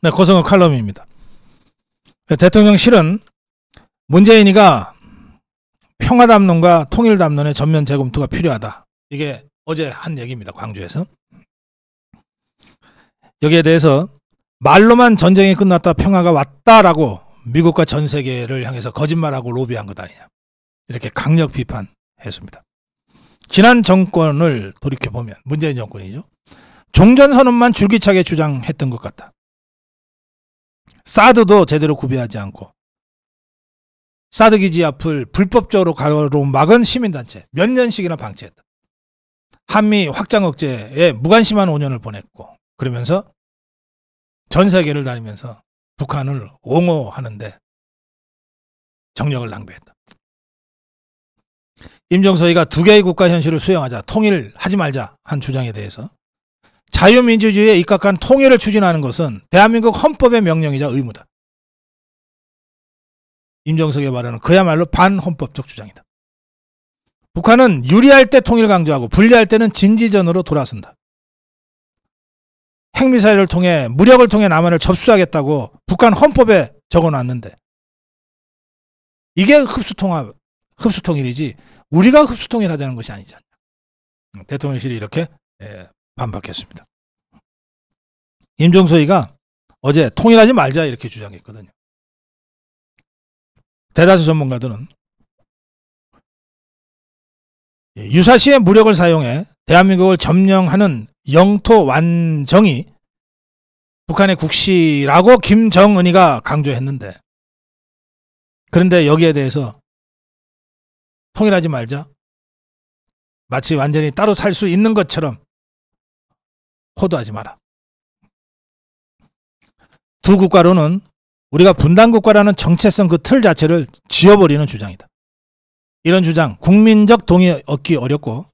네, 고성욱 칼럼입니다. 대통령실은 문재인이가 평화담론과 통일담론의 전면 재검토가 필요하다. 이게 어제 한 얘기입니다. 광주에서. 여기에 대해서 말로만 전쟁이 끝났다 평화가 왔다라고 미국과 전 세계를 향해서 거짓말하고 로비한 것 아니냐. 이렇게 강력 비판했습니다. 지난 정권을 돌이켜보면 문재인 정권이죠. 종전선언만 줄기차게 주장했던 것 같다. 사드도 제대로 구비하지 않고 사드 기지 앞을 불법적으로 가로막은 시민단체 몇 년씩이나 방치했다. 한미 확장 억제에 무관심한 5년을 보냈고 그러면서 전 세계를 다니면서 북한을 옹호하는데 정력을 낭비했다. 임종석이가 두 개의 국가 현실을 수용하자, 통일하지 말자 한 주장에 대해서 자유민주주의에 입각한 통일을 추진하는 것은 대한민국 헌법의 명령이자 의무다. 임종석의 말은 그야말로 반헌법적 주장이다. 북한은 유리할 때 통일 강조하고 불리할 때는 진지전으로 돌아선다. 핵미사일을 통해 무력을 통해 남한을 접수하겠다고 북한 헌법에 적어놨는데 이게 흡수통일이지 우리가 흡수통일하자는 것이 아니잖아요. 대통령실이 이렇게 반박했습니다. 임종석이가 어제 통일하지 말자 이렇게 주장했거든요. 대다수 전문가들은 유사시에 무력을 사용해 대한민국을 점령하는 영토 완정이 북한의 국시라고 김정은이가 강조했는데 그런데 여기에 대해서 통일하지 말자 마치 완전히 따로 살 수 있는 것처럼 호도하지 마라. 두 국가로는 우리가 분단국가라는 정체성 그 틀 자체를 지워버리는 주장이다. 이런 주장 국민적 동의 얻기 어렵고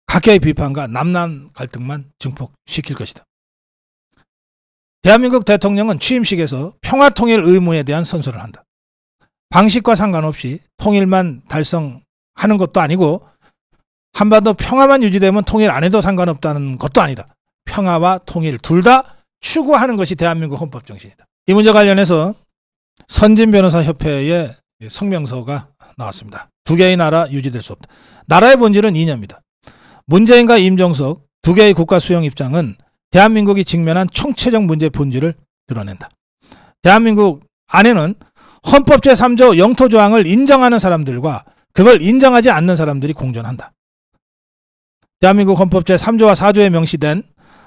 각계의 비판과 남남 갈등만 증폭시킬 것이다. 대한민국 대통령은 취임식에서 평화통일 의무에 대한 선서를 한다. 방식과 상관없이 통일만 달성하는 것도 아니고 한반도 평화만 유지되면 통일 안 해도 상관없다는 것도 아니다. 평화와 통일 둘 다 추구하는 것이 대한민국 헌법 정신이다. 이 문제 관련해서 선진변호사협회의 성명서가 나왔습니다. 두 개의 나라 유지될 수 없다. 나라의 본질은 이념이다. 문재인과 임종석 두 개의 국가 수용 입장은 대한민국이 직면한 총체적 문제의 본질을 드러낸다. 대한민국 안에는 헌법 제3조 영토조항을 인정하는 사람들과 그걸 인정하지 않는 사람들이 공존한다. 대한민국 헌법 제3조와 4조에 명시된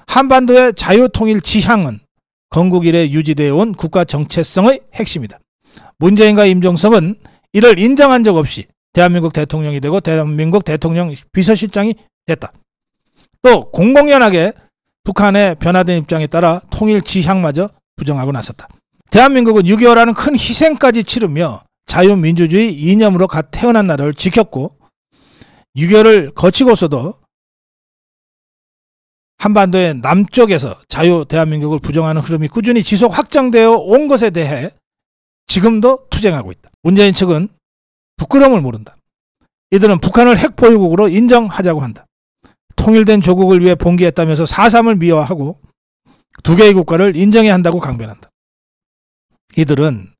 한반도의 자유통일 지향은 건국 이래 유지되어 온 국가 정체성의 핵심이다. 문재인과 임종석은 이를 인정한 적 없이 대한민국 대통령이 되고 대한민국 대통령 비서실장이 됐다. 또 공공연하게 북한의 변화된 입장에 따라 통일 지향마저 부정하고 나섰다. 대한민국은 6.25라는 큰 희생까지 치르며 자유민주주의 이념으로 갓 태어난 나라를 지켰고 6.25를 거치고서도 한반도의 남쪽에서 자유 대한민국을 부정하는 흐름이 꾸준히 지속 확장되어 온 것에 대해 지금도 투쟁하고 있다. 문재인 측은 부끄러움을 모른다. 이들은 북한을 핵 보유국으로 인정하자고 한다. 통일된 조국을 위해 봉기했다면서 4.3을 미화하고 두 개의 국가를 인정해야 한다고 강변한다. 이들은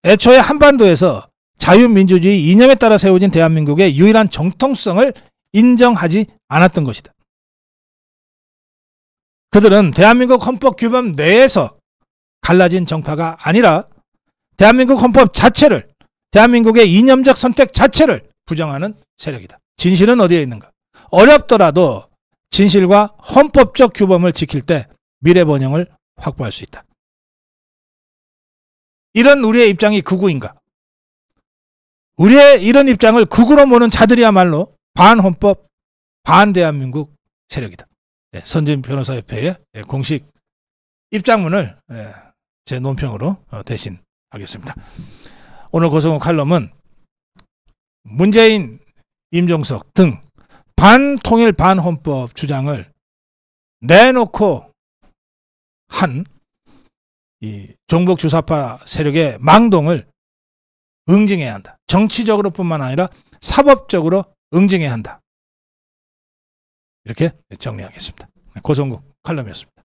애초에 한반도에서 자유민주주의 이념에 따라 세워진 대한민국의 유일한 정통성을 인정하지 않았던 것이다. 그들은 대한민국 헌법 규범 내에서 갈라진 정파가 아니라 대한민국 헌법 자체를, 대한민국의 이념적 선택 자체를 부정하는 세력이다. 진실은 어디에 있는가? 어렵더라도 진실과 헌법적 규범을 지킬 때 미래 번영을 확보할 수 있다. 이런 우리의 입장이 극우인가? 우리의 이런 입장을 극우로 보는 자들이야말로 반헌법, 반대한민국 세력이다. 선진변호사협회의 공식 입장문을 제 논평으로 대신하겠습니다. 오늘 고성욱 칼럼은 문재인, 임종석 등 반통일 반헌법 주장을 내놓고 한 이 종북 주사파 세력의 망동을 응징해야 한다. 정치적으로뿐만 아니라 사법적으로 응징해야 한다. 이렇게 정리하겠습니다. 고성욱 칼럼이었습니다.